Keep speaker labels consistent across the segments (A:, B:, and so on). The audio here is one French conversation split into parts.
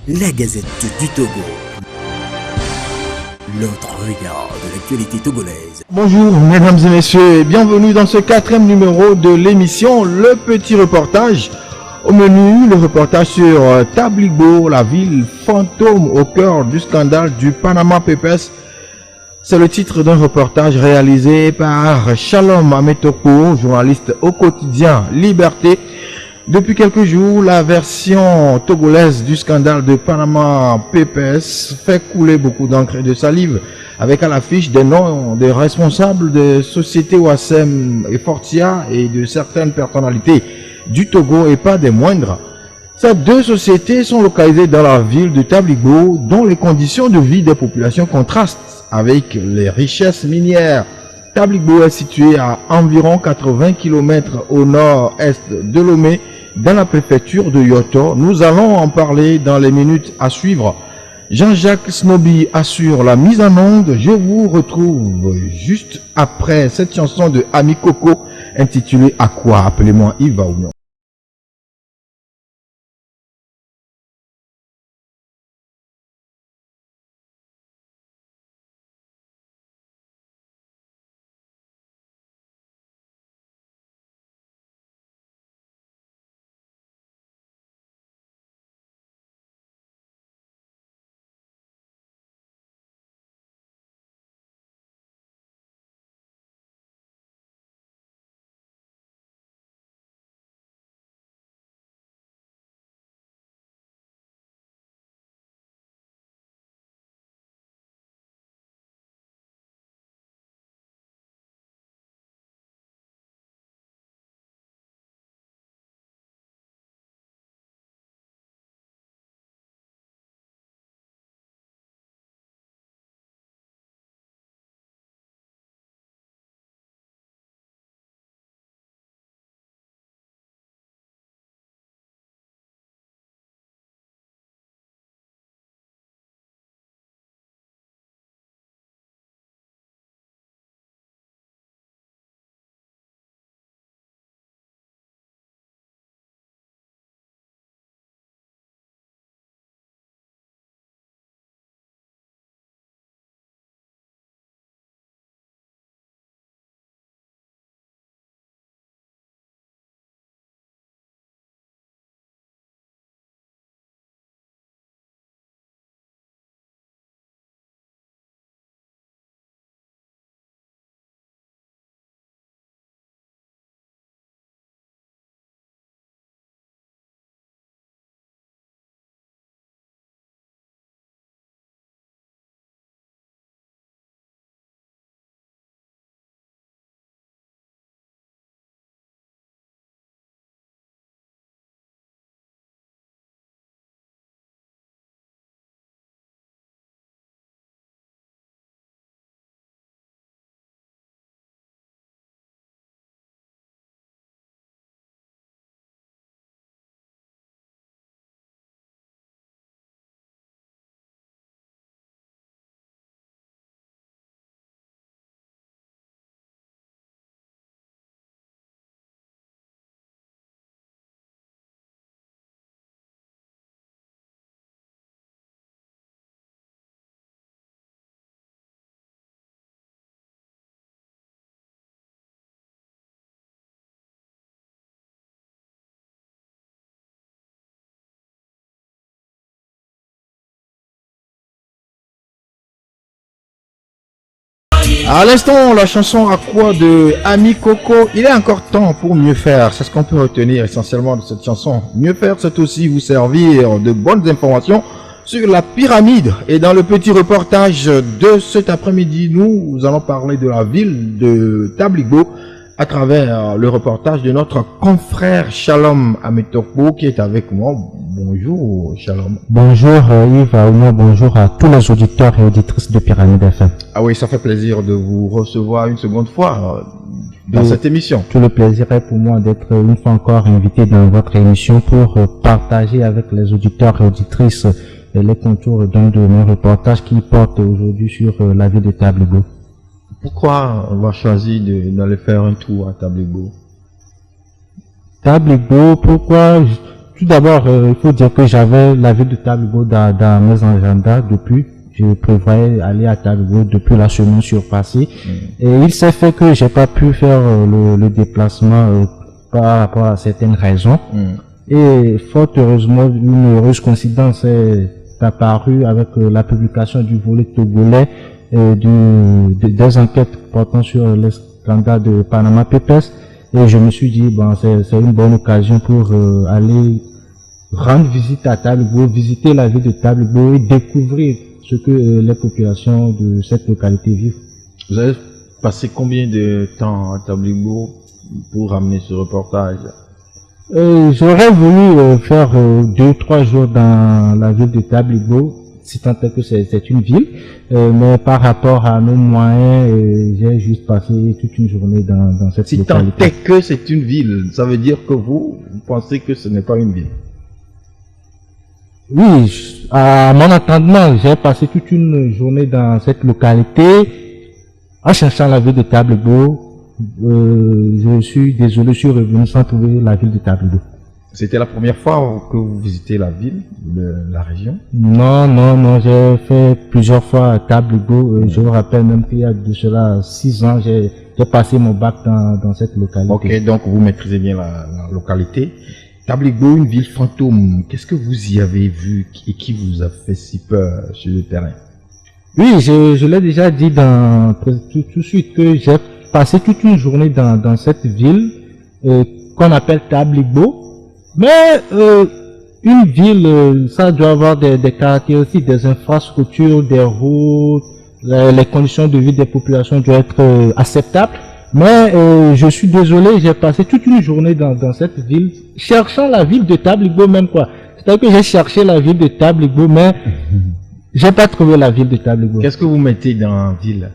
A: La Gazette du Togo. L'autre regard de l'actualité togolaise.
B: Bonjour mesdames et messieurs et bienvenue dans ce 4e numéro de l'émission Le Petit Reportage. Au menu, le reportage sur Tabligbo, la ville fantôme au cœur du scandale du Panama Papers. C'est le titre d'un reportage réalisé par Shalom Ametoko, journaliste au quotidien Liberté. Depuis quelques jours, la version togolaise du scandale de Panama Papers fait couler beaucoup d'encre et de salive, avec à l'affiche des noms des responsables des sociétés Ouassem et Fortia et de certaines personnalités du Togo et pas des moindres. Ces deux sociétés sont localisées dans la ville de Tabligbo, dont les conditions de vie des populations contrastent avec les richesses minières. Tabligbo est situé à environ 80 km au nord-est de Lomé, dans la préfecture de Yoto. Nous allons en parler dans les minutes à suivre. Jean-Jacques Snobi assure la mise en onde. Je vous retrouve juste après cette chanson de Ami Coco intitulée À quoi? Appelez-moi Yves Aounion. À l'instant, la chanson À quoi de Ami Coco. Il est encore temps pour mieux faire. C'est ce qu'on peut retenir essentiellement de cette chanson. Mieux faire, c'est aussi vous servir de bonnes informations sur la pyramide. Et dans le petit reportage de cet après-midi, nous allons parler de la ville de Tabligbo à travers le reportage de notre confrère Shalom Ametoko qui est avec moi. Bonjour Shalom.
C: Bonjour Yves Aounion, bonjour à tous les auditeurs et auditrices de Pyramide FM.
B: Ah oui, ça fait plaisir de vous recevoir une seconde fois dans cette émission.
C: Tout le plaisir est pour moi d'être une fois encore invité dans votre émission pour partager avec les auditeurs et auditrices les contours d'un de mes reportages qui porte aujourd'hui sur la ville de Tabligbo.
B: Pourquoi on va choisir d'aller faire un tour à Tabligbo?
C: Tabligbo, pourquoi? Tout tout d'abord, il faut dire que j'avais la ville de Table-Beau dans mes agendas depuis. Je prévoyais aller à Table-Beau depuis la semaine surpassée. Et il s'est fait que j'ai pas pu faire le déplacement par rapport à certaines raisons. Et fort heureusement, une heureuse coïncidence est apparue avec la publication du volet togolais des enquêtes portant sur les scandales de Panama Papers. Et je me suis dit, bon, c'est une bonne occasion pour aller rendre visite à Table-Beau, visiter la ville de Table-Beau et découvrir ce que les populations de cette localité vivent.
B: Vous avez passé combien de temps à Table-Beau pour ramener ce reportage?
C: J'aurais voulu faire 2-3 jours dans la ville de Table-Beau, si tant est que c'est une ville, mais par rapport à nos moyens, j'ai juste passé toute une journée dans cette
B: Si
C: localité.
B: tant est que c'est une ville, ça veut dire que vous pensez que ce n'est pas une ville?
C: Oui, à mon entendement, j'ai passé toute une journée dans cette localité en cherchant la ville de Table-Beau. Je suis désolé, je suis revenu sans trouver la ville de Table-Beau.
B: C'était la première fois que vous visitez la ville, la région?
C: Non, j'ai fait plusieurs fois à Table-Beau. Je me rappelle même qu'il y a de cela 6 ans, j'ai passé mon bac dans cette localité.
B: Ok, donc vous maîtrisez bien la localité. Table-Beau, une ville fantôme, qu'est-ce que vous y avez vu et qui vous a fait si peur sur le terrain?
C: Oui, je l'ai déjà dit tout de suite que j'ai passé toute une journée dans cette ville qu'on appelle Table-Beau. Mais une ville, ça doit avoir des caractéristiques, des infrastructures, des routes, les conditions de vie des populations doivent être acceptables. Mais je suis désolé, j'ai passé toute une journée dans cette ville, cherchant la ville de Table-Beau même quoi. C'est-à-dire que j'ai cherché la ville de Table-Beau, mais j'ai pas trouvé la ville de Table-Beau.
B: Qu'est-ce que vous mettez dans la ville?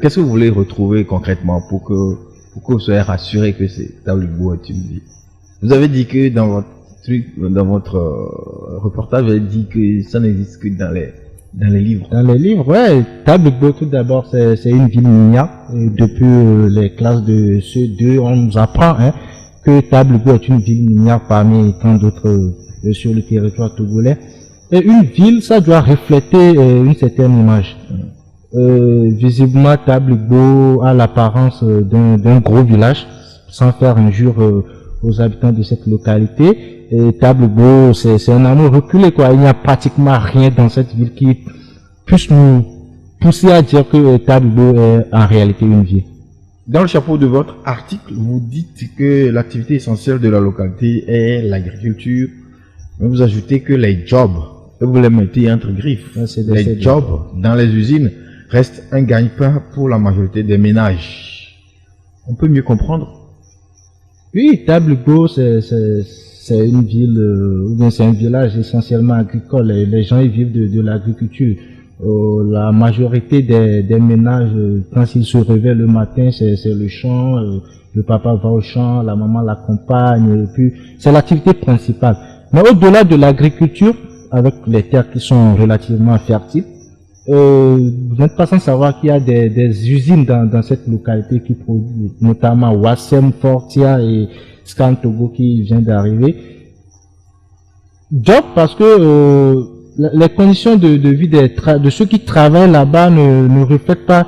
B: Qu'est-ce que vous voulez retrouver concrètement pour que vous soyez rassuré que Table-Beau est une ville? Vous avez dit que dans votre reportage, vous avez dit que ça n'existe que dans les livres.
C: Dans les livres, ouais. Table-Beau, tout d'abord, c'est une ville minière. Et depuis les classes de CE2, on nous apprend que Table-Beau est une ville minière parmi tant d'autres sur le territoire togolais. Et une ville, ça doit refléter une certaine image. Visiblement, Table-Beau a l'apparence d'un gros village, sans faire injure aux habitants de cette localité. Et Table-Beau, c'est un amour reculé, quoi. Il n'y a pratiquement rien dans cette ville qui puisse nous pousser à dire que Table-Beau est en réalité une ville.
B: Dans le chapeau de votre article, vous dites que l'activité essentielle de la localité est l'agriculture, mais vous ajoutez que les jobs, et vous les mettez entre griffes, les jobs dans les usines restent un gagne-pain pour la majorité des ménages. On peut mieux comprendre?
C: Oui, Table-Beau, c'est une ville, ou bien c'est un village essentiellement agricole. Et les gens y vivent de l'agriculture. La majorité des ménages, quand ils se réveillent le matin, c'est le champ. Le papa va au champ, la maman l'accompagne. Et puis, c'est l'activité principale. Mais au-delà de l'agriculture, avec les terres qui sont relativement fertiles, vous n'êtes pas sans savoir qu'il y a des usines dans cette localité qui produisent, notamment Wassem, Fortia et Scantogo qui vient d'arriver. Job parce que les conditions de vie de ceux qui travaillent là-bas ne reflètent pas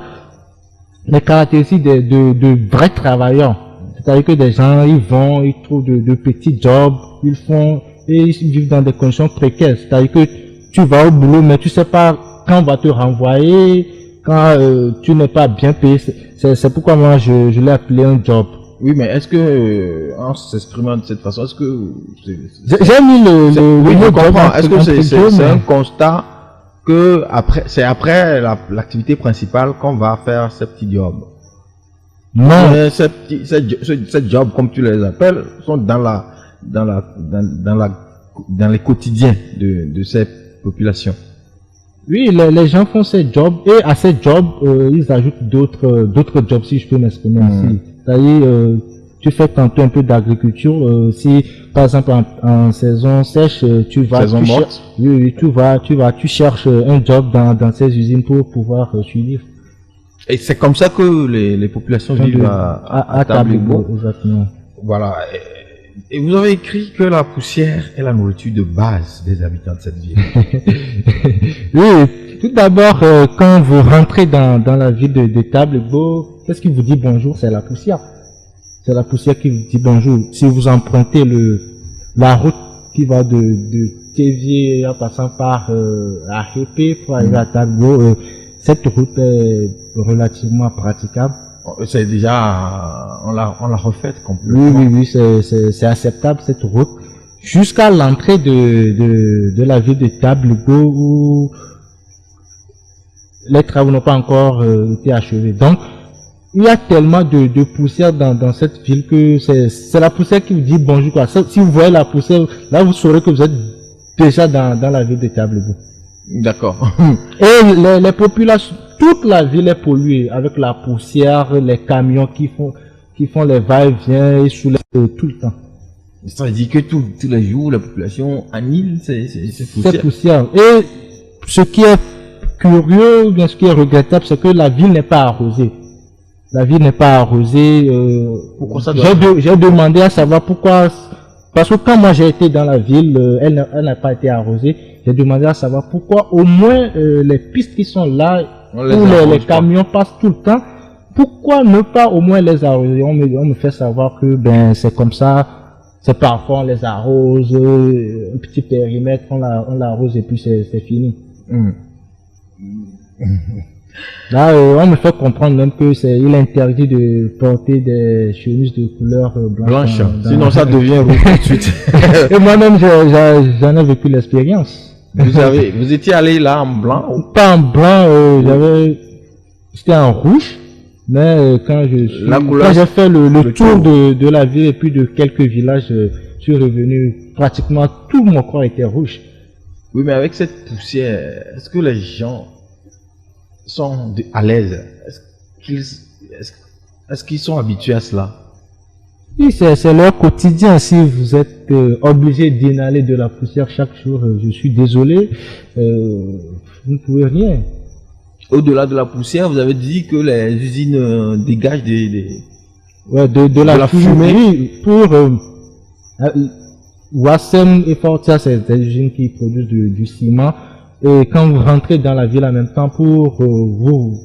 C: les caractéristiques de vrais travailleurs. C'est-à-dire que des gens, ils trouvent de petits jobs, ils font, et ils vivent dans des conditions précaires. C'est-à-dire que tu vas au boulot, mais tu sais pas quand on va te renvoyer, quand tu n'es pas bien payé. C'est pourquoi moi je l'ai appelé un job.
B: Oui, mais est-ce que, en s'exprimant de cette façon, est-ce que...
C: J'ai mis
B: oui, je comprends.
C: job.
B: Est-ce que c'est un constat que c'est après l'activité principale qu'on va faire ces petits jobs?
C: Non.
B: Ces jobs, comme tu les appelles, sont dans les quotidiens de ces populations.
C: Oui, les gens font ces jobs et à ces jobs, ils ajoutent d'autres jobs, si je peux m'exprimer ainsi. C'est-à-dire, tu fais tantôt un peu d'agriculture. Si, par exemple, en saison sèche, tu cherches un job dans ces usines pour pouvoir survivre.
B: Et c'est comme ça que les populations vivent à Table-Beau.
C: Exactement.
B: Voilà. Et vous avez écrit que la poussière est la nourriture de base des habitants de cette ville.
C: Oui, tout d'abord, quand vous rentrez dans la ville de Table-Beau, qu'est-ce qui vous dit bonjour? C'est la poussière. C'est la poussière qui vous dit bonjour. Si vous empruntez la route qui va de Théviers en passant par Arépé pour arriver à Table-Beau, cette route est relativement praticable.
B: C'est déjà, on l'a refaite complètement.
C: Oui, c'est acceptable cette route. Jusqu'à l'entrée de la ville de Table-Beau où les travaux n'ont pas encore été achevés. Donc, il y a tellement de poussière dans cette ville que c'est la poussière qui vous dit bonjour, quoi. Si vous voyez la poussière, là, vous saurez que vous êtes déjà dans la ville de Table-Beau.
B: D'accord.
C: Et les populations, toute la ville est polluée avec la poussière, les camions qui font les va-et-vient et soulèvent tout le temps.
B: Ça veut dire que tous les jours, la population annule ces poussières.
C: Cette poussière. Et ce qui est curieux, ou bien ce qui est regrettable, c'est que la ville n'est pas arrosée. La ville n'est pas arrosée.
B: Pourquoi ça doit
C: j'ai demandé à savoir pourquoi. Parce que quand moi j'ai été dans la ville, elle n'a pas été arrosée. J'ai demandé à savoir pourquoi au moins les pistes qui sont là, où les camions passent tout le temps, pourquoi ne pas au moins les arroser? On me fait savoir que ben c'est comme ça. C'est parfois on les arrose, un petit périmètre, on l'arrose et puis c'est fini. Là, on me fait comprendre même que il est interdit de porter des chemises de couleur blanche.
B: Sinon ça devient rouge tout de suite.
C: Et moi-même, j'en ai vécu l'expérience.
B: Vous étiez allé là en blanc ou?
C: Pas en blanc, c'était en rouge. Mais quand j'ai fait le tour de la ville et puis de quelques villages, je suis revenu, pratiquement tout mon corps était rouge.
B: Oui, mais avec cette poussière, est-ce que les gens sont à l'aise? Est-ce qu'ils sont habitués à cela?
C: Oui, c'est leur quotidien. Si vous êtes obligé d'inhaler de la poussière chaque jour, je suis désolé, vous ne pouvez rien.
B: Au-delà de la poussière, vous avez dit que les usines dégagent
C: de la fumée. Oui, pour Wassem et Fortia, c'est des usines qui produisent du ciment. Et quand vous rentrez dans la ville en même temps pour vous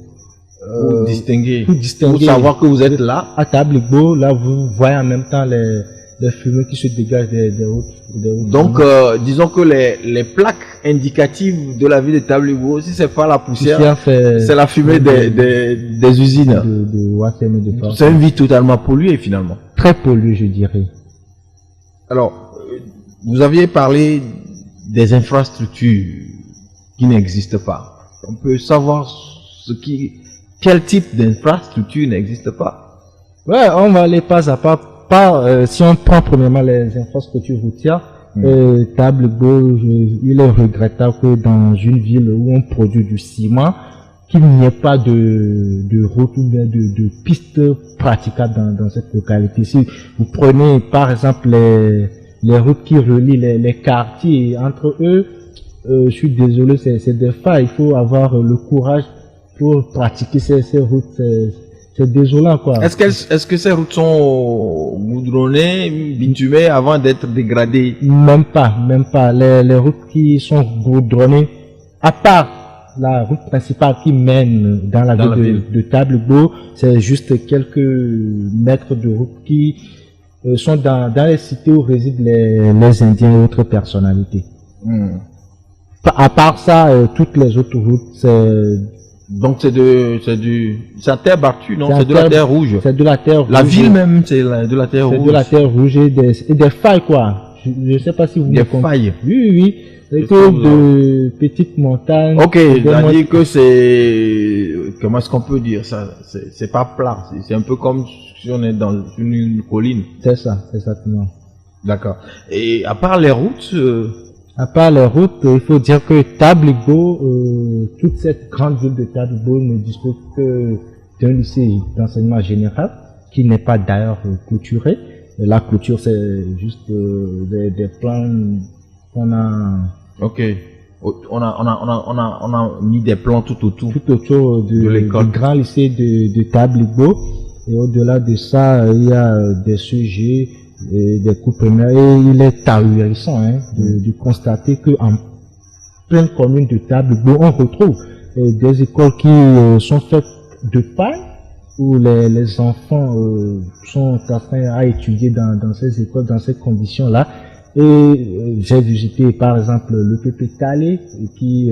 B: distinguer, pour savoir que vous êtes là
C: à Table-Beau, là vous voyez en même temps les fumées qui se dégagent des routes.
B: Donc, disons que les plaques indicatives de la ville de Table-Beau, si c'est pas la poussière, c'est la fumée des usines.
C: De Wassem et de Fortia.
B: C'est une ville totalement polluée finalement.
C: Très polluée, je dirais.
B: Alors, vous aviez parlé des infrastructures qui n'existent pas. On peut savoir quel type d'infrastructure n'existe pas.
C: Ouais, on va aller pas à pas. Si on prend premièrement les infrastructures routières, Table-Beau, il est regrettable que dans une ville où on produit du ciment, qu'il n'y ait pas de route ou bien de pistes praticables dans cette localité. Si vous prenez par exemple les routes qui relient les quartiers entre eux, je suis désolé, c'est des failles. Il faut avoir le courage pour pratiquer ces routes. C'est désolant, quoi.
B: Est-ce que ces routes sont goudronnées, bitumées avant d'être dégradées?
C: Même pas. Les routes qui sont goudronnées, à part la route principale qui mène dans la ville de Table-Beau, c'est juste quelques mètres de route qui sont dans les cités où résident les Indiens et autres personnalités. À part ça, toutes les autres routes,
B: donc c'est la terre battue, non? C'est de la terre rouge.
C: C'est de la terre rouge.
B: La ville même, c'est de la terre rouge.
C: C'est de la terre rouge et des failles, quoi. Je ne sais pas si vous
B: des failles.
C: Oui. C'est que de petites montagnes.
B: Ok, c'est-à-dire que c'est, comment est-ce qu'on peut dire ça? C'est pas plat. C'est un peu comme si on est dans une colline.
C: C'est ça, exactement.
B: D'accord. Et à part les routes,
C: il faut dire que Table-Beau, toute cette grande ville de Table-Beau ne dispose que d'un lycée d'enseignement général, qui n'est pas d'ailleurs clôturé. La clôture, c'est juste des plans qu'on a.
B: Ok. On a mis des plans tout autour.
C: Tout autour de l'école. Du grand lycée de Table-Beau. Et au-delà de ça, il y a des sujets et des cours primaires. Et il est ahurissant de constater que en pleine commune de Table-Beau, on retrouve des écoles qui sont faites de paille, où les enfants sont en train à étudier dans ces écoles, dans ces conditions-là. Et j'ai visité par exemple le PP Calais qui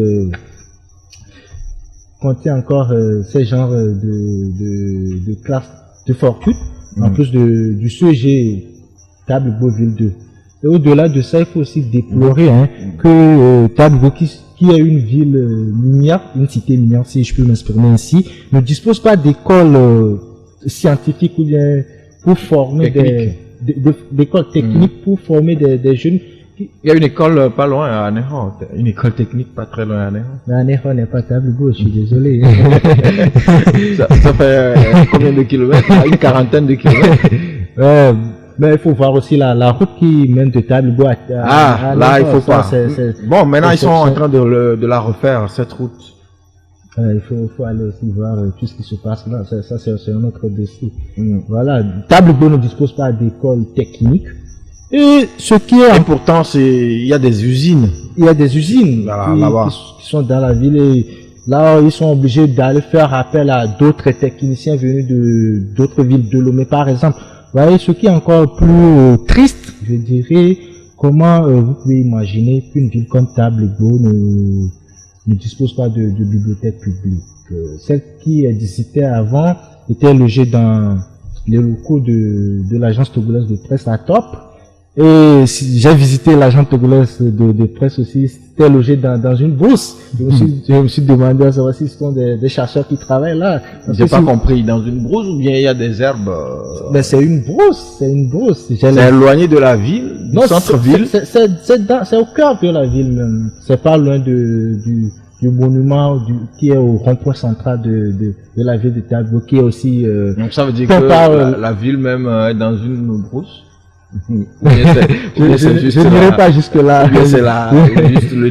C: contient encore ces genres de classes de fortune, en plus du CG Table-Beau Ville 2. Et au-delà de ça, il faut aussi déplorer que Table-Beau, qui est une ville minière, une cité minière, si je peux m'exprimer ainsi, ne dispose pas d'écoles scientifiques ou bien pour former d'écoles techniques pour former des jeunes.
B: Il y a une école pas loin à Néron, une école technique pas très loin à Néron.
C: Mais à Néron n'est pas Table-Beau, je suis désolé.
B: ça fait combien de kilomètres? Une quarantaine de kilomètres.
C: Mais il faut voir aussi la route qui mène de Table-Beau à
B: là, il faut
C: ça,
B: pas. Bon, maintenant, ils sont en train de la refaire, cette route.
C: Il faut aller aussi voir tout ce qui se passe là. Ça c'est un autre dossier. Voilà. Table-Beau ne dispose pas d'école technique. Et ce qui est...
B: Et pourtant, il y a des usines.
C: Il y a des usines qui sont dans la ville et là, ils sont obligés d'aller faire appel à d'autres techniciens venus d'autres villes de Lomé, par exemple. Vous voyez, ce qui est encore plus triste, je dirais, comment vous pouvez imaginer qu'une ville comme Table-Beau ne dispose pas de bibliothèque publique. Celle qui existait avant était logée dans les locaux de l'agence togolaise de presse à Top. Et j'ai visité l'agence togolaise de presse aussi, c'était logé dans une brousse. Je me suis demandé à savoir si ce sont des chercheurs qui travaillent là.
B: J'ai pas compris, dans une brousse ou bien il y a des herbes?
C: Ben c'est une brousse,
B: C'est éloigné de la ville, du centre-ville?
C: C'est au cœur de la ville même. C'est pas loin du monument qui est au rond-point central de la ville de Table-Beau, qui est aussi...
B: Donc ça veut dire que la ville même est dans une brousse?
C: Je n'irai pas jusque là.
B: C'est juste le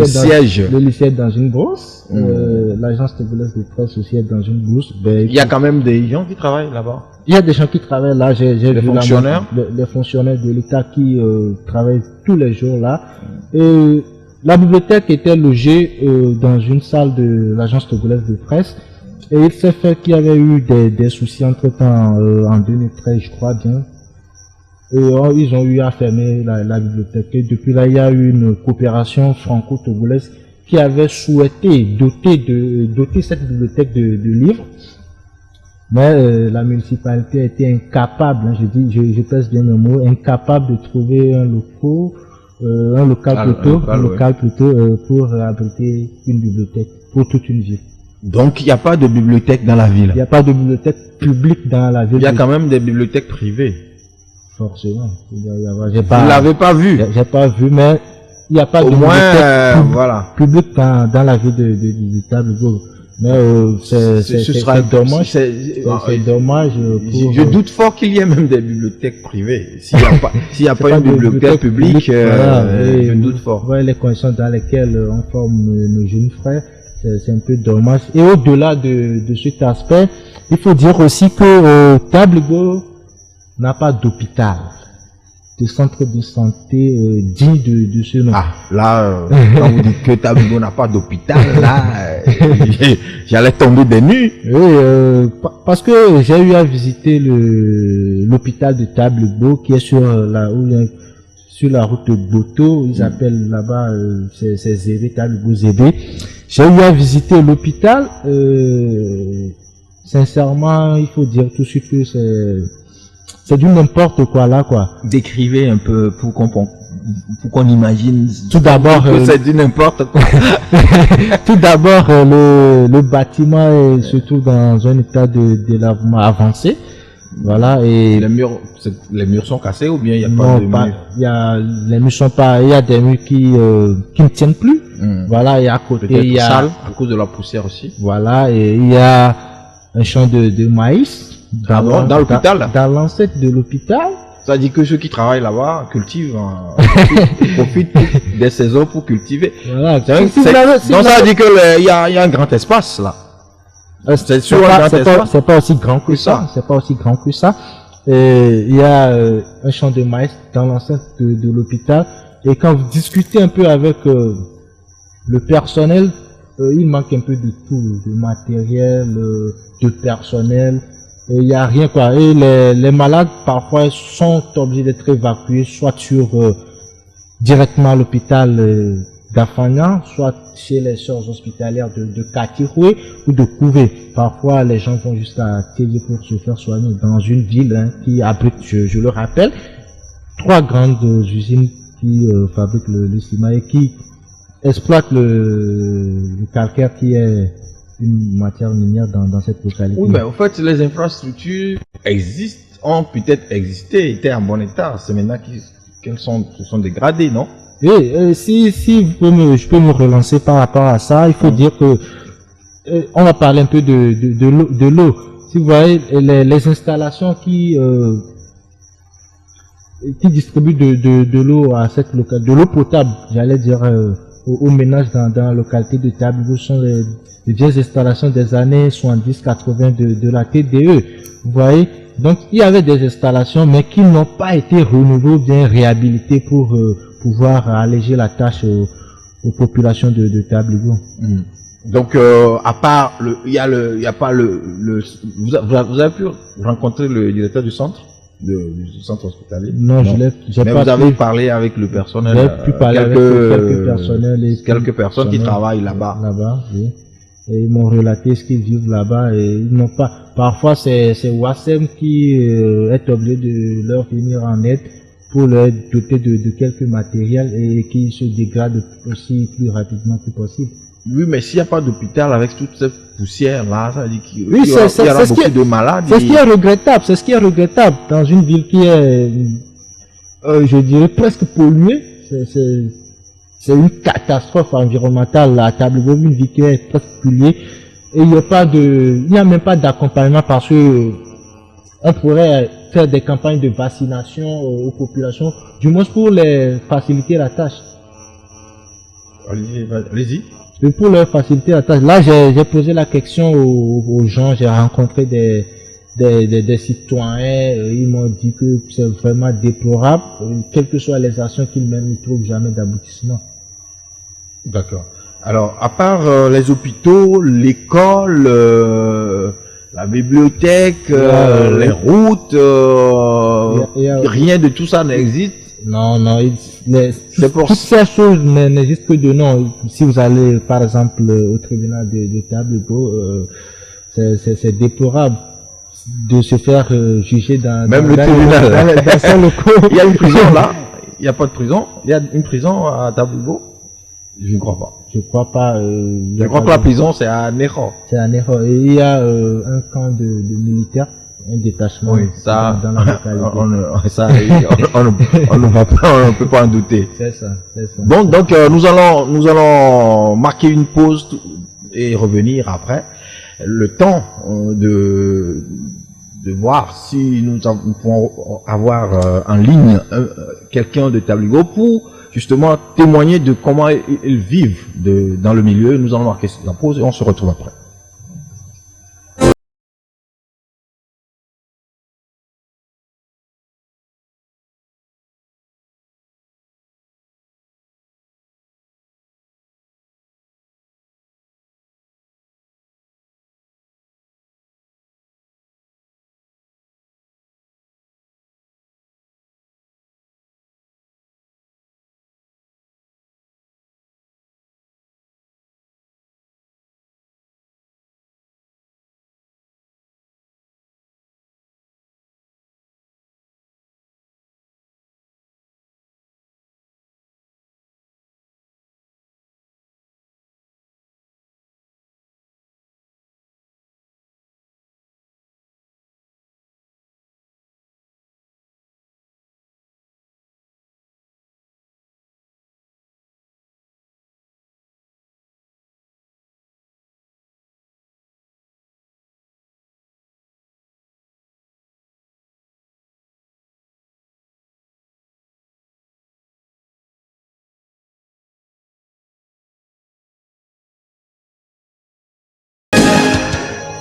B: siège.
C: Le lycée est dans une brousse. L'agence togolaise de presse aussi est dans une brousse.
B: Il y a quand même des gens qui travaillent là-bas.
C: Il y a des gens qui travaillent là. J'ai vu
B: fonctionnaires.
C: Les fonctionnaires de l'État qui travaillent tous les jours là. Et la bibliothèque était logée dans une salle de l'agence togolaise de presse. Et il s'est fait qu'il y avait eu des soucis entre-temps en 2013, je crois bien. Et ils ont eu à fermer la bibliothèque. Et depuis là, il y a eu une coopération franco-togolaise qui avait souhaité doter cette bibliothèque de livres. Mais la municipalité a été incapable, je pèse bien mes mots, incapable de trouver un local plutôt pour abriter une bibliothèque pour toute une ville.
B: Donc, il n'y a pas de bibliothèque dans la ville.
C: Il n'y a pas de bibliothèque publique dans la ville.
B: Il y a quand même des bibliothèques privées.
C: Forcément.
B: Vous ne l'avez pas vu?
C: J'ai pas vu, mais il n'y a pas de bibliothèque publique dans la ville de Table-Beau. Mais c'est dommage. C'est dommage.
B: Je doute fort qu'il y ait même des bibliothèques privées. S'il n'y a pas une bibliothèque publique, je doute fort.
C: Ouais, les conditions dans lesquelles on forme nos jeunes frères. C'est un peu dommage. Et au-delà de cet aspect, il faut dire aussi que Table-Beau n'a pas d'hôpital, de centre de santé digne de ce nom.
B: Ah, là, quand vous dites que Table-Beau n'a pas d'hôpital, là, j'allais tomber des nues.
C: Oui, parce que j'ai eu à visiter l'hôpital de Table-Beau qui est sur la route de Boto, ils appellent là-bas, c'est Zébé, Table-Beau Zébé. J'ai eu à visiter l'hôpital, sincèrement, il faut dire tout de suite que c'est du n'importe quoi là, quoi.
B: Décrivez un peu pour qu'on imagine.
C: Tout d'abord,
B: que c'est du n'importe quoi.
C: Tout d'abord, le bâtiment est surtout dans un état de délabrement avancé. Voilà, et
B: les murs sont cassés ou bien il y a pas de murs?
C: Les murs sont pas, il y a des murs qui ne tiennent plus. Voilà, et à côté il y a
B: sale, à cause de la poussière aussi.
C: Voilà, et il y a un champ de maïs
B: dans l'hôpital là.
C: Dans l'enceinte de l'hôpital.
B: Ça dit que ceux qui travaillent là-bas cultivent, profitent des saisons pour cultiver.
C: Voilà.
B: Donc ça dit que il y a un grand espace là. C'est sur un grand espace.
C: C'est pas aussi grand que ça. C'est pas aussi grand que ça. Et il y a un champ de maïs dans l'enceinte de l'hôpital. Et quand vous discutez un peu avec le personnel, il manque un peu de tout, de matériel, de personnel. Il n'y a rien quoi. Et les malades parfois sont obligés d'être évacués, soit sur directement à l'hôpital d'Afanya, soit chez les sœurs hospitalières de Katiroué ou de Kouvé. Parfois, les gens vont jusqu'à Télié pour se faire soigner dans une ville qui abrite, je le rappelle, 3 grandes usines qui fabriquent le ciment et qui exploitent le calcaire qui est une matière minière dans cette localité.
B: Oui, mais en fait, les infrastructures existent, ont peut-être existé, étaient en bon état. C'est maintenant qu'elles se sont dégradées, non?
C: Et si je peux me relancer par rapport à ça, il faut dire que on va parler un peu de l'eau. Si vous voyez les installations qui distribuent de l'eau à cette localité, de l'eau potable, j'allais dire aux ménages dans la localité de Tabligo, sont les vieilles installations des années 70-80 de la TDE. Vous voyez, donc il y avait des installations, mais qui n'ont pas été renouvelées ou bien réhabilitées pour pouvoir alléger la tâche aux populations de Tabligo.
B: Donc, à part il y a pas vous avez pu rencontrer le directeur du centre, du centre hospitalier?
C: Non,
B: mais vous avez parlé avec le personnel.
C: J'ai pu parler avec quelques personnels et
B: quelques personnes qui travaillent là-bas.
C: Là-bas, oui. Et ils m'ont relaté ce qu'ils vivent là-bas et ils n'ont pas. Parfois, c'est Wassem qui est obligé de leur venir en aide pour leur doter de quelques matériels et qui se dégradent aussi plus rapidement que possible.
B: Oui, mais s'il n'y a pas d'hôpital avec toute cette poussière-là, ça veut dire qu'il
C: oui,
B: y aura beaucoup de malades.
C: C'est ce qui est regrettable. C'est ce qui est regrettable dans une ville qui est, je dirais, presque polluée. C'est une catastrophe environnementale à Tabligo, une ville qui est presque polluée. Et il n'y a même pas d'accompagnement parce que on pourrait faire des campagnes de vaccination aux populations, du moins pour les faciliter la tâche.
B: Allez-y.
C: Et pour leur faciliter la tâche, là j'ai posé la question aux gens, j'ai rencontré des citoyens, ils m'ont dit que c'est vraiment déplorable, quelles que soient les actions qu'ils mènent, ils ne trouvent jamais d'aboutissement.
B: D'accord. Alors, à part les hôpitaux, l'école, la bibliothèque, les routes, rien de tout ça n'existe.
C: Non, toutes ces choses n'existent que de nom. Si vous allez, par exemple, au tribunal de Tabligo, c'est déplorable de se faire juger
B: même le tribunal.
C: Dans son locaux.
B: Il y a une prison là. Il n'y a pas de prison. Il y a une prison à Tabligo. Je ne crois pas.
C: Je crois pas.
B: Je crois que la prison c'est à Néro.
C: C'est à Néro. Et il y a un camp de militaires. Un détachement
B: oui, ça,
C: dans la localité.
B: On ne va pas, on ne peut pas en douter.
C: C'est ça.
B: Bon, donc nous allons marquer une pause et revenir après. Le temps de voir si nous pouvons avoir en ligne quelqu'un de Tabligo pour justement témoigner de comment ils vivent dans le milieu. Nous allons marquer la pause et on se retrouve après.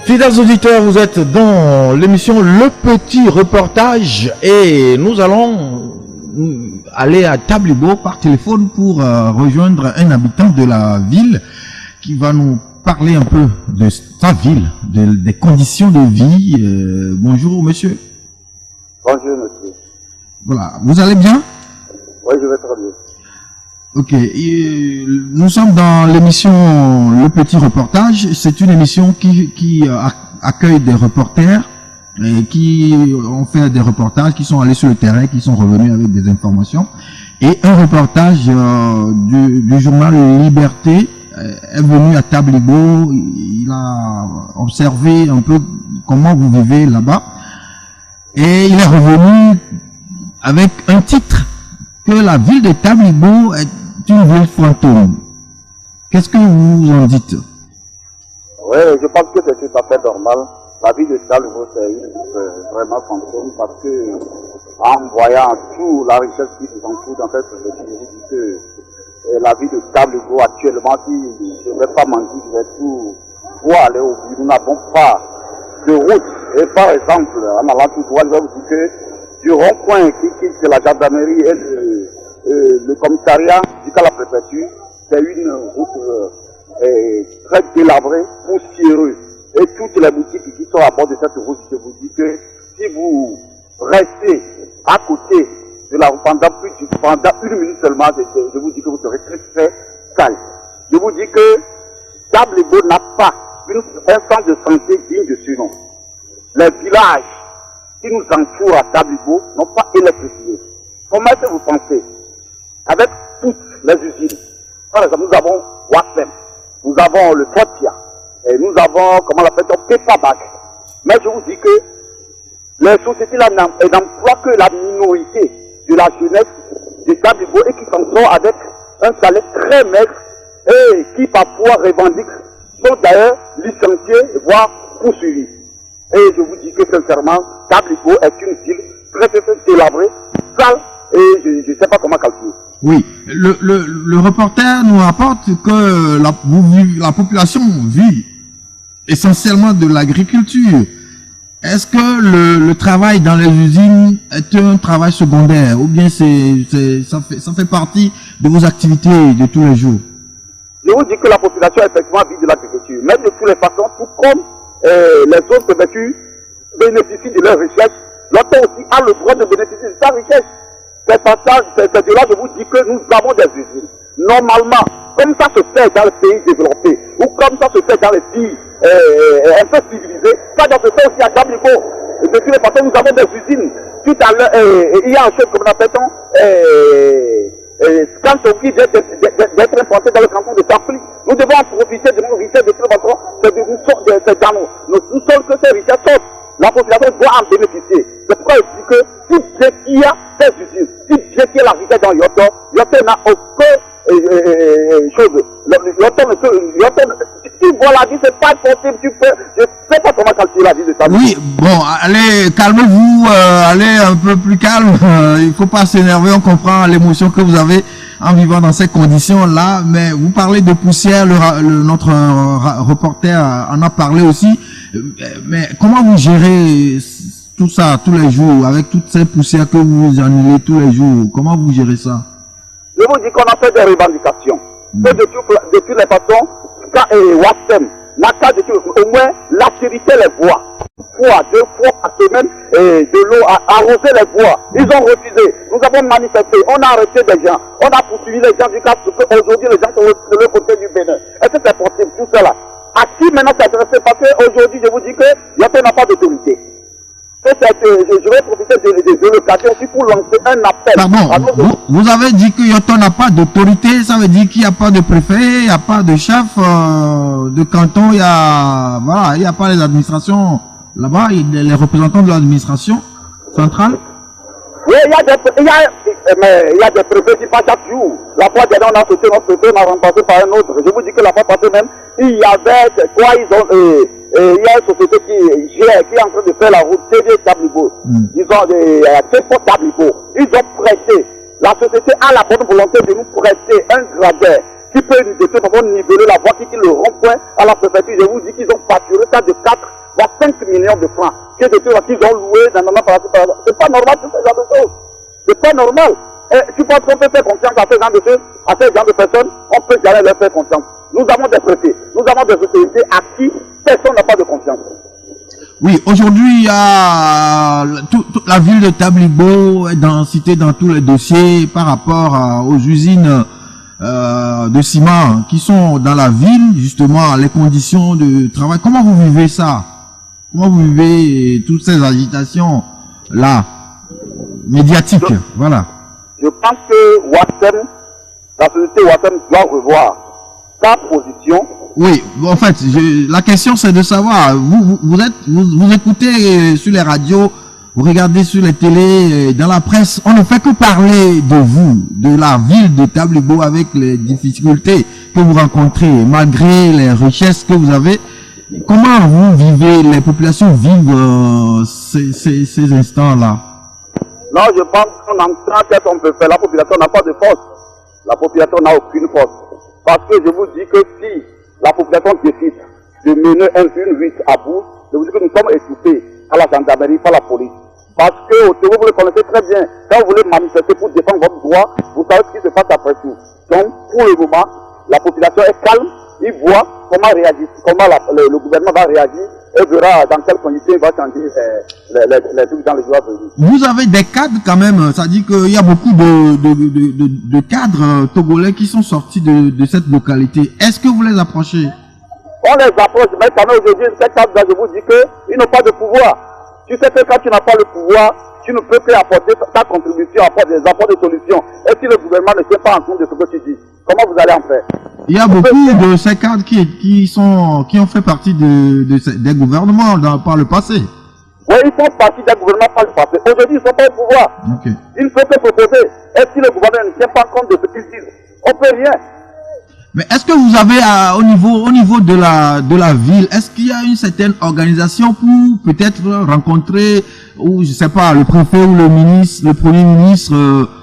B: Fidèles auditeurs, vous êtes dans l'émission Le Petit Reportage et nous allons aller à Tablibo par téléphone pour rejoindre un habitant de la ville qui va nous parler un peu de sa ville, des conditions de vie. Bonjour monsieur.
D: Bonjour monsieur.
B: Voilà, vous allez bien?
D: Oui, je vais très bien.
B: Ok, nous sommes dans l'émission Le Petit Reportage. C'est une émission qui accueille des reporters et qui ont fait des reportages, qui sont allés sur le terrain, qui sont revenus avec des informations. Et un reportage du journal Liberté est venu à Tablibo. Il a observé un peu comment vous vivez là-bas. Et il est revenu avec un titre que la ville de Tablibo est une ville fantôme. Qu'est-ce que vous en dites?
D: Oui, je pense que c'est tout à fait normal. La ville de Tablibo, c'est une ville vraiment fantôme parce que, en voyant toute la richesse qui nous entoure dans cette ville, je vous dis que la ville de Tablibo, actuellement, si je ne vais pas mentir, je vais tout pour aller au but. Nous n'avons pas de route. Et par exemple, en allant tout droit, je vais vous dire que du rond-point qui quitte la gendarmerie et le commissariat jusqu'à la préfecture, c'est une route très délabrée, poussiéreuse. Et toutes les boutiques qui sont à bord de cette route, je vous dis que si vous restez à côté de la route pendant une minute seulement, je vous dis que vous serez très calme. Je vous dis que Tablibo n'a pas un centre de santé digne de ce nom. Les villages qui nous entourent à Tablibo n'ont pas électricité. Comment est-ce que vous pensez? Avec toutes les usines. Par exemple, nous avons Wassem, nous avons le Fortia, et nous avons, comment on l'appelle, Pepabac. Mais je vous dis que les sociétés-là n'emploient que la minorité de la jeunesse de Tablibo et qui s'en sort avec un salaire très maigre et qui parfois revendiquent, sont d'ailleurs licenciés, voire poursuivis. Et je vous dis que sincèrement, Tablibo est une ville très délabrée, sale, et je ne sais pas comment calculer.
B: Oui, le reporter nous rapporte que la population vit essentiellement de l'agriculture. Est-ce que le travail dans les usines est un travail secondaire ou bien ça fait partie de vos activités de tous les jours?
D: Je vous dis que la population effectivement vit de l'agriculture, mais de toutes les façons, tout comme les autres préfectures bénéficient de leur richesse, l'autre aussi a le droit de bénéficier de sa richesse. C'est de là que je vous dis que nous avons des usines. Normalement, comme ça se fait dans les pays développés, ou comme ça se fait dans les pays un peu civilisés, ça doit se faire aussi à Tablibo. Et de toutes les façons, nous avons des usines. Tout à l'heure, il y a un chose comme nous appelons quand qui vient d'être implanté dans le canton de Tafli. Nous devons en profiter de nos richesses de toute façon, c'est dans nous sommes que ces richesses sortent. La population doit en bénéficier. C'est pourquoi je dis que si bien qu'il y a ces usines, si bien qu'il y a la richesse dans Yoton, Yoton n'a aucune chose. Si tu vois la vie, c'est pas possible, je sais pas comment calculer la vie de ta vie.
B: Oui, bon, allez, calmez-vous, allez un peu plus calme, il faut pas s'énerver, on comprend l'émotion que vous avez en vivant dans ces conditions-là, mais vous parlez de poussière, notre reporter en a parlé aussi, mais comment vous gérez tout ça tous les jours, avec toutes ces poussières que vous annulez tous les jours, comment vous gérez ça?
D: Je vous dis qu'on a fait des revendications, que de toutes les façons, Wassem n'a qu'à au moins l'activité les bois, deux fois par semaine, de l'eau à arroser les bois. Ils ont refusé. Nous avons manifesté, on a arrêté des gens, on a poursuivi les gens du cas qu'aujourd'hui les gens sont de l'autre côté du Bénin. Est-ce que c'est possible tout cela? À qui maintenant s'intéresser? Parce qu'aujourd'hui je vous dis que Yoton n'a pas d'autorité. Je vais profiter de l'occasion aussi pour lancer un appel.
B: Pardon, vous avez dit que Yoton n'a pas d'autorité, ça veut dire qu'il n'y a pas de préfet, il n'y a pas de chef de canton, il n'y a pas les administrations là-bas, les représentants de l'administration centrale.
D: Oui, il y a des préfets qui passent chaque jour. La fois dernière, on a sauté notre préfet, on a remplacé par un autre. Je vous dis que la fois passée même, il y avait quoi, il y a une société qui est en train de faire la route TV Tablibo. Ils ont Tablibo. Ils ont prêté. La société a la bonne volonté de nous prêter un gradeur qui peut de toute façon niveler la voie qui quitte le rond-point à la préfecture. Je vous dis qu'ils ont facturé ça de 4 reçoit 5 millions de francs que de ceux qu'ils ont loué dans la c'est pas normal tout ce genre de choses. C'est pas normal. Et tu penses qu'on peut faire confiance à ces gens de personnes? On peut jamais leur faire confiance. Nous avons des préfets, nous avons des autorités à qui personne n'a pas de confiance.
B: Oui, aujourd'hui, il y a toute la ville de Tablibo est citée dans tous les dossiers par rapport aux usines de ciment qui sont dans la ville, justement, les conditions de travail. Comment vous vivez ça? Comment vous vivez toutes ces agitations-là, médiatiques? Voilà.
D: Je pense que Ouattara, la société Ouattara doit revoir sa position.
B: Oui, en fait, la question c'est de savoir, vous écoutez sur les radios, vous regardez sur les télés, dans la presse, on ne fait que parler de vous, de la ville de Tablibo avec les difficultés que vous rencontrez, malgré les richesses que vous avez. Comment vous vivez, les populations vivent ces instants-là?
D: Non, je pense qu'on entend qu'est-ce qu'on peut faire. La population n'a pas de force. La population n'a aucune force. Parce que je vous dis que si la population décide de mener une lutte à bout, je vous dis que nous sommes écoutés à la gendarmerie, par la police. Parce que vous le connaissez très bien. Quand vous voulez manifester pour défendre votre droit, vous savez ce qui se passe après tout. Donc, pour le moment, la population est calme. Il voit comment réagir, le gouvernement va réagir et verra dans quelles conditions il va changer les trucs dans les jours à venir.
B: Vous avez des cadres quand même, ça dit qu'il y a beaucoup de cadres togolais qui sont sortis de cette localité. Est-ce que vous les approchez?
D: On les approche, mais quand même aujourd'hui, ces cadres-là, je vous dis qu'ils n'ont pas de pouvoir. Tu sais que quand tu n'as pas le pouvoir, tu ne peux que apporter ta contribution, apporter des apports de solutions. Et si le gouvernement ne tient pas en compte de ce que tu dis, comment vous allez en faire?
B: Il y a beaucoup de ces cadres qui ont fait partie des gouvernements par le passé.
D: Oui, ils font partie des gouvernements par le passé. Aujourd'hui, ils ne sont pas au pouvoir.
B: Okay.
D: Il faut que proposer. Et si le gouvernement ne tient pas compte de ce qu'ils disent, on ne peut rien.
B: Mais est-ce que vous avez au niveau de la ville, est-ce qu'il y a une certaine organisation pour peut-être rencontrer, ou je sais pas, le préfet ou le ministre, le premier ministre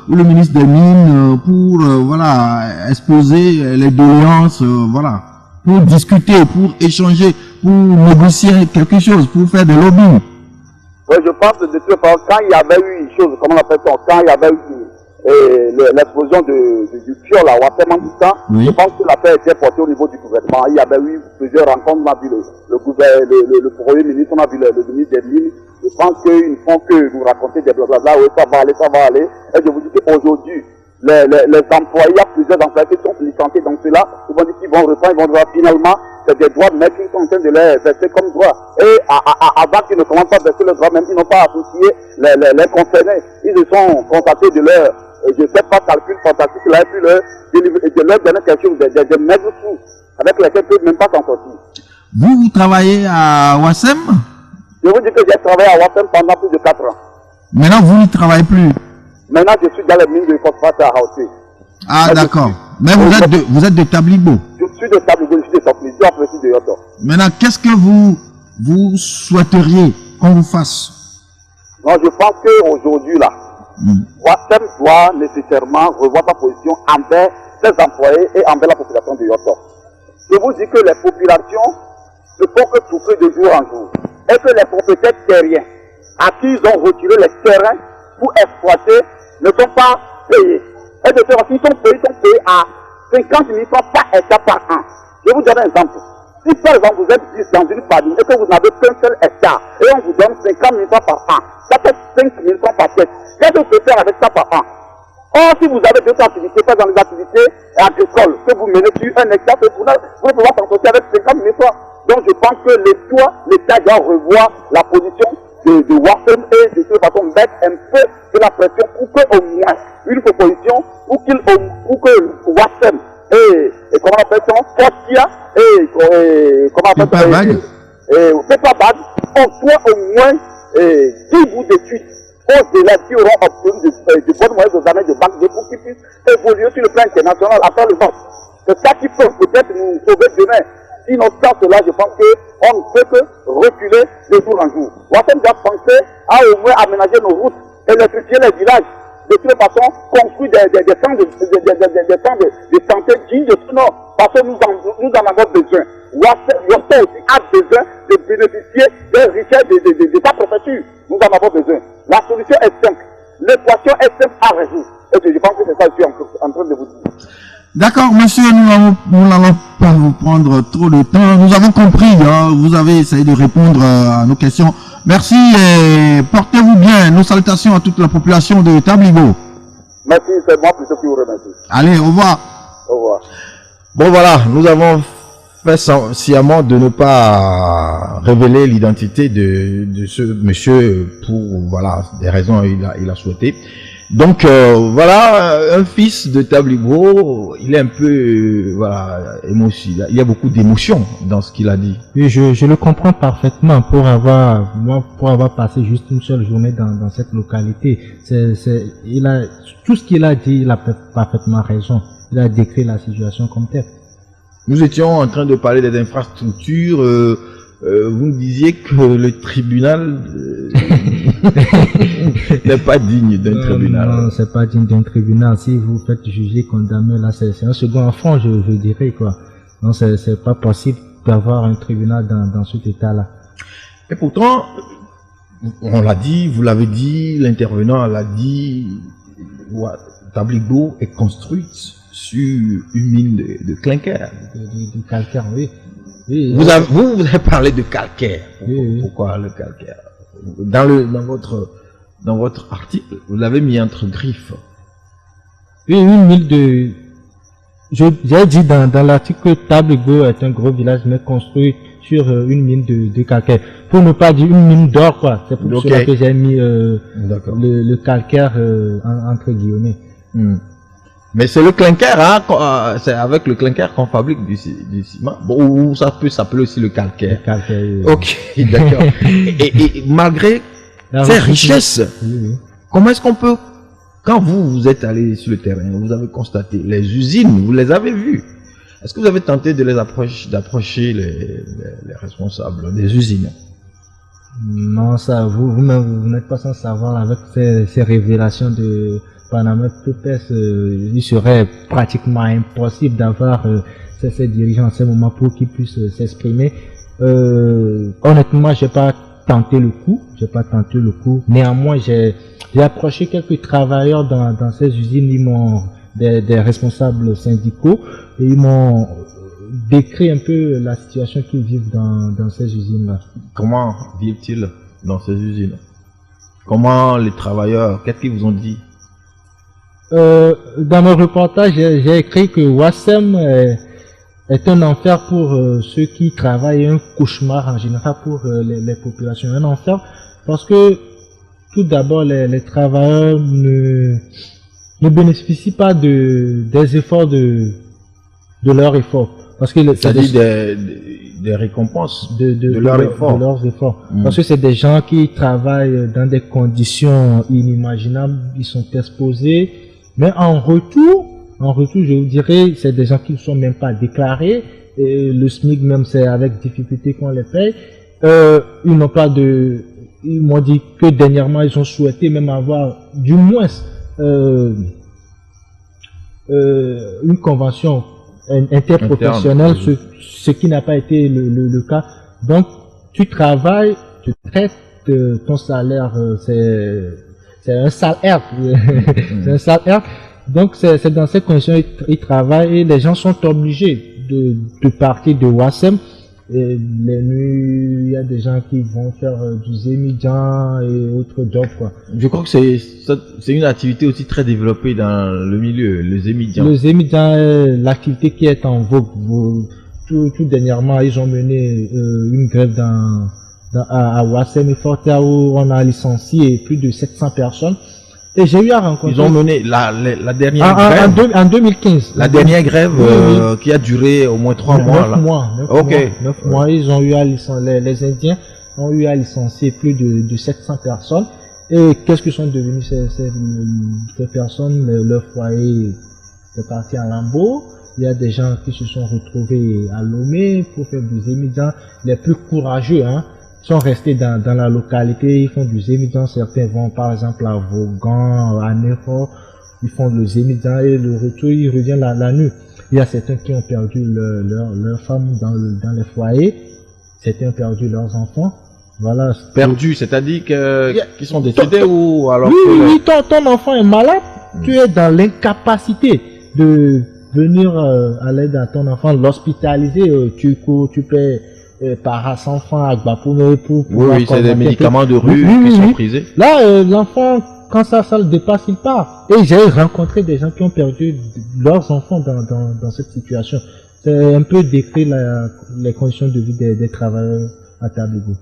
B: ou le ministre des Mines pour voilà, exposer les doléances, voilà, pour discuter, pour échanger, pour négocier quelque chose, pour faire des lobbying?
D: Oui, je pense que de toute façon, quand il y avait eu une chose, comment on appelle ça, quand il y avait eu l'explosion du fiole à Ouattara, oui. Je pense que l'affaire était portée au niveau du gouvernement. Il y avait eu plusieurs rencontres, on a vu le premier ministre, on a vu le ministre des Mines. Je pense qu'ils ne font que nous raconter des blablabla, oui, ça va aller. Et je vous dis qu'aujourd'hui, les employés, il y a plusieurs employés qui sont licenciés dans cela. Ils vont dire qu'ils vont reprendre, ils vont voir finalement, c'est des droits de mettre, ils sont en train de les verser comme droit. Et avant qu'ils ne commencent pas à verser leurs droits, même ils n'ont pas associé les concernés. Ils se sont contactés de leur je ne sais pas, calcul fantastique, là, et puis de leur donner quelque chose, de mettre sous, avec lesquels ils ne peuvent même pas s'en sortir.
B: Vous travaillez à Ouassem?
D: Je vous dis que j'ai travaillé à Ouassem pendant plus de 4 ans.
B: Maintenant, vous n'y travaillez plus?
D: Maintenant, je suis dans les mines de phosphate à Haouté.
B: Ah, d'accord. Mais vous êtes de Tablibo? Je suis de
D: Tablibo, je suis de Tablibo, je suis apprécié de Yoto.
B: Maintenant, qu'est-ce que vous souhaiteriez qu'on vous fasse?
D: Non, je pense qu'aujourd'hui, là, Ouassem doit nécessairement revoir sa position envers ses employés et envers la population de Yoto. Je vous dis que les populations ne font que souffrir de jour en jour. Et que les propriétaires terriens à qui ils ont retiré les terrains pour exploiter ne sont pas payés. Et de toute façon, ils sont payés à 50 000 francs par hectare par an. Je vous donne un exemple. Si par exemple vous êtes 10 dans une famille et que vous n'avez qu'un seul hectare et on vous donne 50 000 francs par an, ça fait 5 000 francs par tête. Qu'est-ce que vous pouvez faire avec ça par an? Or, si vous avez d'autres activités, pas dans les activités agricoles, que vous menez sur un hectare, vous ne pouvez pas s'en sortir avec 50 000 francs. Donc je pense que l'État doit revoir la position de Ouassem et de toute façon mettre un peu de la pression pour qu'au moins une proposition, pour que Ouassem et comment on appelle ça, Fortia et comment on appelle ça, et Pepabad, on soit au moins 10 bouts d'études aux élèves qui auront obtenu de bonnes moyens d'examen de bac pour qu'ils puissent évoluer sur le plan international après le vote. C'est ça qui peut peut-être nous sauver demain. Sinon, sans cela, je pense qu'on ne peut que reculer de jour en jour. Ouassem doit penser à au moins aménager nos routes, électrifier les villages, de toute façon, construire des centres de santé dignes de ce nom, parce que nous en avons besoin. Ouassem aussi a besoin de bénéficier des richesses de ta préfecture. Nous en avons besoin. La solution est simple. L'équation est simple à résoudre. Et je pense que c'est ça que je suis en train de vous dire.
B: D'accord, monsieur, nous n'allons pas vous prendre trop de temps. Nous avons compris, hein, vous avez essayé de répondre à nos questions. Merci et portez-vous bien. Nos salutations à toute la population de Tabligo.
D: Merci, c'est moi plutôt qui vous remercie.
B: Allez, au revoir.
D: Au revoir.
B: Bon voilà, nous avons fait sciemment de ne pas révéler l'identité de ce monsieur pour voilà des raisons il a souhaité. Donc voilà, un fils de Tabligo, il est un peu voilà émotionnel. Il y a beaucoup d'émotions dans ce qu'il a dit.
C: Oui, je le comprends parfaitement pour avoir passé juste une seule journée dans cette localité. Tout ce qu'il a dit, il a parfaitement raison. Il a décrit la situation comme telle.
B: Nous étions en train de parler des infrastructures. Vous nous disiez que le tribunal n'est pas digne d'un tribunal.
C: Non, c'est pas digne d'un tribunal. Si vous faites juger, condamner, là, c'est un second enfant, je dirais, quoi. Non, c'est pas possible d'avoir un tribunal dans cet état-là.
B: Et pourtant, on l'a dit, vous l'avez dit, l'intervenant l'a dit, Tabligo est construite sur une mine de clinker.
C: Du calcaire, oui. Oui,
B: vous avez parlé de calcaire. Pourquoi
C: oui.
B: le calcaire? Dans votre article, vous l'avez mis entre griffes.
C: Oui, une mine de... J'ai dit dans l'article que Tabligo est un gros village, mais construit sur une mine de calcaire. Pour ne pas dire une mine d'or, quoi. C'est pour cela que j'ai mis le calcaire entre guillemets.
B: Mais c'est le clinker, hein, c'est avec le clinker qu'on fabrique du ciment. Bon, ou ça peut s'appeler aussi le calcaire.
C: Le calcaire, oui.
B: Ok, d'accord. et malgré ces richesses,
C: oui.
B: comment est-ce qu'on peut, quand vous êtes allé sur le terrain, vous avez constaté les usines, vous les avez vues. Est-ce que vous avez tenté de d'approcher les responsables des usines?
C: Non, ça, vous n'êtes pas sans savoir avec ces révélations de Panama Papers, il serait pratiquement impossible d'avoir ces dirigeants en ce moment pour qu'ils puissent s'exprimer. Honnêtement, j'ai pas tenté le coup. Néanmoins, j'ai approché quelques travailleurs dans ces usines. Ils m'ont des responsables syndicaux et ils m'ont décrit un peu la situation qu'ils vivent dans ces usines-là.
B: Comment vivent-ils dans ces usines? Comment les travailleurs, qu'est-ce qu'ils vous ont dit?
C: Dans mon reportage, j'ai écrit que Ouassem est un enfer pour ceux qui travaillent, un cauchemar en général pour les populations. Un enfer parce que tout d'abord, les travailleurs ne bénéficient pas des efforts de leurs efforts. Parce que
B: c'est-à-dire des récompenses de leurs efforts.
C: Parce que c'est des gens qui travaillent dans des conditions inimaginables, ils sont exposés. Mais en retour, je vous dirais, c'est des gens qui ne sont même pas déclarés. Et le SMIC même, c'est avec difficulté qu'on les paye. Ils n'ont pas ils m'ont dit que dernièrement, ils ont souhaité même avoir du moins une convention interprofessionnelle, ce qui n'a pas été le cas. Donc, tu travailles, tu traites ton salaire, c'est un salaire. C'est un salaire. Donc, c'est dans ces conditions ils travaillent et les gens sont obligés de partir de Ouassem. Et les nuits, il y a des gens qui vont faire du zémidjan et autres jobs, quoi.
B: Je crois que c'est une activité aussi très développée dans le milieu, le zémidjan.
C: Le zémidjan est l'activité qui est en vogue. Tout dernièrement, ils ont mené une grève à Ouassem et Fortea où on a licencié plus de 700 personnes. Et j'ai eu à rencontrer...
B: Ils ont mené la dernière grève
C: en 2015.
B: La dernière grève qui a duré au moins 3 mois.
C: 9 mois, ils ont eu à licencier, les Indiens ont eu à licencier plus de 700 personnes. Et qu'est-ce que sont devenus ces personnes? Leur foyer est parti en lambeaux. Il y a des gens qui se sont retrouvés à Lomé pour faire du zémidjan. Les plus courageux, sont restés dans la localité, ils font du zémidjan. Certains vont par exemple à Vaughan, à Nefort, ils font le zémidjan et le retour, ils reviennent la nuit. Il y a certains qui ont perdu leurs femmes dans les foyers, certains ont perdu leurs enfants. Voilà.
B: Perdus, c'est-à-dire qu'ils sont
C: Ton-
B: décédés ou alors
C: Oui,
B: que
C: oui, ton enfant est malade, tu es dans l'incapacité de venir à l'aide à ton enfant, l'hospitaliser, tu cours, tu paies par 100 francs à Gbapoume pour
B: Oui, oui, c'est des
C: convoquer.
B: médicaments de
C: Oui,
B: rue
C: oui,
B: qui
C: oui,
B: sont
C: oui.
B: prisés.
C: Là, l'enfant, quand ça le dépasse, il part. Et j'ai rencontré des gens qui ont perdu leurs enfants dans cette situation. C'est un peu décrit les conditions de vie des travailleurs à Tabligo.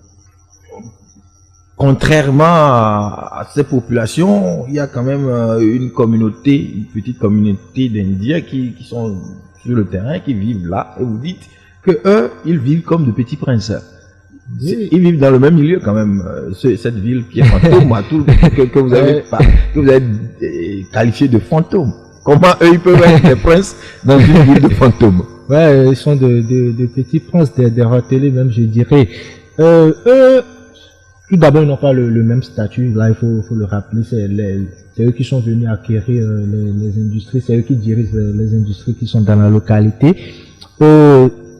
B: Contrairement à ces populations, il y a quand même une communauté, une petite communauté d'Indiens qui sont sur le terrain, qui vivent là. Et vous dites que eux, ils vivent comme de petits princes.
C: Oui.
B: Ils vivent dans le même milieu quand même. Cette ville qui est fantôme, que vous avez qualifié de fantôme. Comment eux, ils peuvent être des princes dans une ville de fantômes?
C: Ouais, ils sont de petits princes, des ratelés même, je dirais. Eux, tout d'abord, ils n'ont pas le même statut. Là, il faut le rappeler. C'est eux qui sont venus acquérir les industries. C'est eux qui dirigent les industries qui sont dans la localité.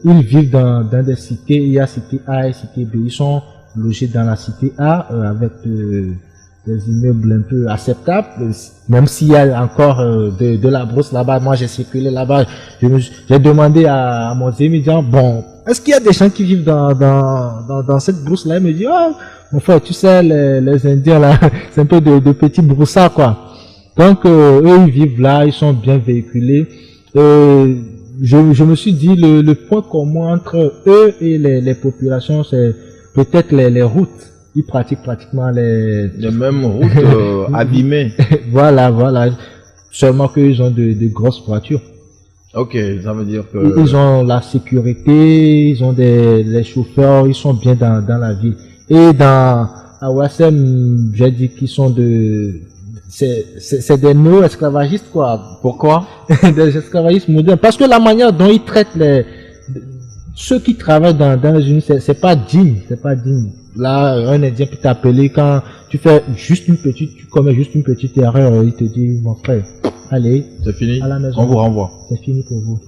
C: Ils vivent dans des cités. Il y a cité A et cité B. Ils sont logés dans la cité A avec des immeubles un peu acceptables. Même s'il y a encore de la brousse là-bas. Moi, j'ai circulé là-bas. J'ai demandé à mon étudiant, bon, est-ce qu'il y a des gens qui vivent dans cette brousse-là? Il me dit, oh, mon frère, tu sais, les Indiens là, c'est un peu de petits broussards, quoi. Donc, eux, ils vivent là, ils sont bien véhiculés. Je me suis dit, le point commun entre eux et les populations, c'est peut-être les routes. Ils pratiquent pratiquement les
B: mêmes routes abîmées.
C: Voilà. Seulement qu'ils ont de grosses voitures.
B: Ok, ça veut dire que...
C: Ils ont la sécurité, ils ont les chauffeurs, ils sont bien dans la ville. Et à Ouassem, j'ai dit qu'ils sont c'est des néo-esclavagistes, quoi.
B: Pourquoi?
C: Des esclavagistes modernes. Parce que la manière dont ils traitent ceux qui travaillent dans les usines, c'est pas digne, Là, un Indien peut t'appeler quand tu fais tu commets juste une petite erreur, il te dit, mon frère, allez,
B: c'est fini,
C: à la maison.
B: on vous renvoie.
C: C'est fini pour vous.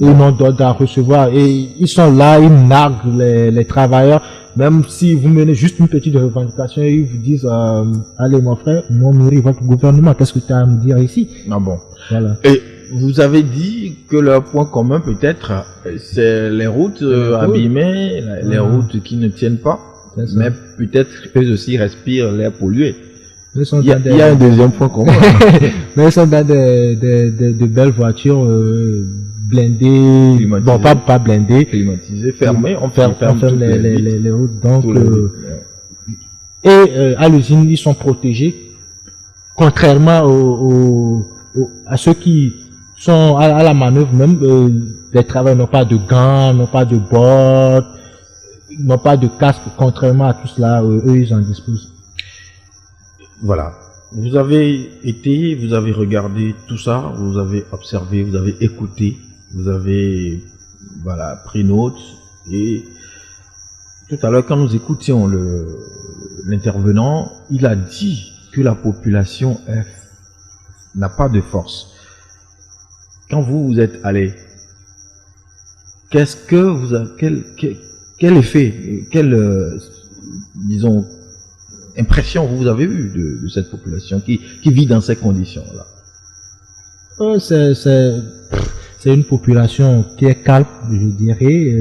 C: Et ils n'ont d'autre à recevoir. Et ils sont là, ils narguent les travailleurs. Même si vous menez juste une petite revendication, ils vous disent, allez mon frère, moi nourrir votre gouvernement, qu'est-ce que tu as à me dire ici?
B: Ah bon.
C: Voilà.
B: Et vous avez dit que leur point commun peut-être, c'est les routes abîmées, les routes qui ne tiennent pas, mais peut-être eux aussi respirent l'air pollué. Il y a un deuxième point commun.
C: Mais ils sont dans de belles voitures blindées,
B: climatisées.
C: bon pas blindées,
B: Climatisées, fermées, on ferme
C: les routes. Donc, à l'usine, ils sont protégés, contrairement à ceux qui sont à la manœuvre même. Les travailleurs n'ont pas de gants, n'ont pas de bottes, n'ont pas de casque, contrairement à tout cela, eux ils en disposent.
B: Voilà. Vous avez regardé tout ça, vous avez observé, vous avez écouté, vous avez, pris note. Et tout à l'heure, quand nous écoutions l'intervenant, il a dit que la population n'a pas de force. Quand vous êtes allé, qu'est-ce que quel effet, disons, impression vous avez eu de cette population qui vit dans ces conditions-là?
C: C'est une population qui est calme, je dirais,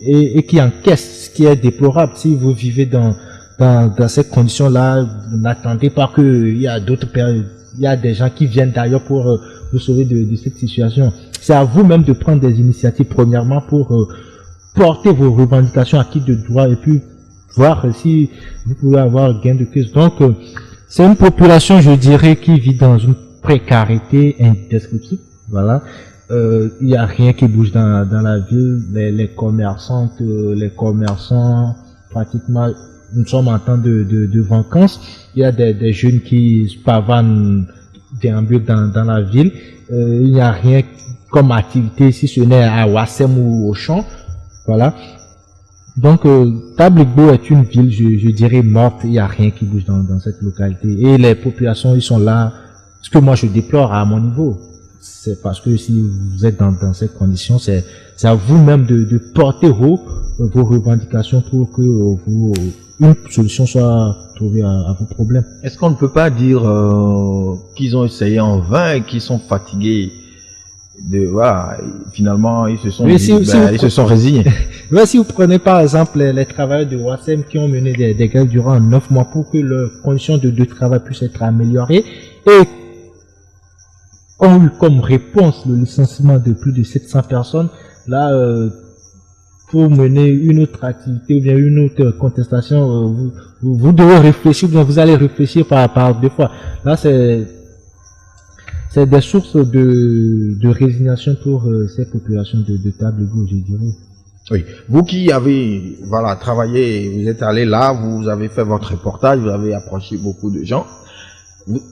C: et qui encaisse, ce qui est déplorable. Si vous vivez dans ces conditions-là, vous n'attendez pas qu'il y a il y a des gens qui viennent d'ailleurs pour vous sauver de cette situation. C'est à vous-même de prendre des initiatives, premièrement, pour porter vos revendications à qui de droit, et puis voir si vous pouvez avoir gain de cause. Donc, c'est une population, je dirais, qui vit dans une précarité indescriptible. Voilà. Il n'y a rien qui bouge dans la ville. Les commerçants, pratiquement, nous sommes en temps de vacances. Il y a des jeunes qui se pavanent, déambulent dans la ville. Il n'y a rien comme activité, si ce n'est à Ouassem ou au champ. Voilà. Donc, Tabligo est une ville, je dirais, morte. Il n'y a rien qui bouge dans cette localité. Et les populations, ils sont là. Ce que moi, je déplore à mon niveau, c'est parce que si vous êtes dans ces conditions, c'est à vous-même de porter haut vos revendications pour que une solution soit trouvée à vos problèmes.
B: Est-ce qu'on ne peut pas dire qu'ils ont essayé en vain et qu'ils sont fatigués de voilà, finalement ils se sont
C: Oui,
B: ils se sont résignés.
C: Mais si vous prenez par exemple les travailleurs de Ouassem qui ont mené des grèves durant 9 mois pour que leurs conditions de travail puissent être améliorées et ont eu comme réponse le licenciement de plus de 700 personnes, là, pour mener une autre activité ou bien une autre contestation, vous devez réfléchir, ou bien vous allez réfléchir par deux fois. Là, c'est des sources de résignation pour ces populations de Table-Gou, je dirais.
B: Oui. Vous qui avez voilà travaillé, vous êtes allé là, vous avez fait votre reportage, vous avez approché beaucoup de gens.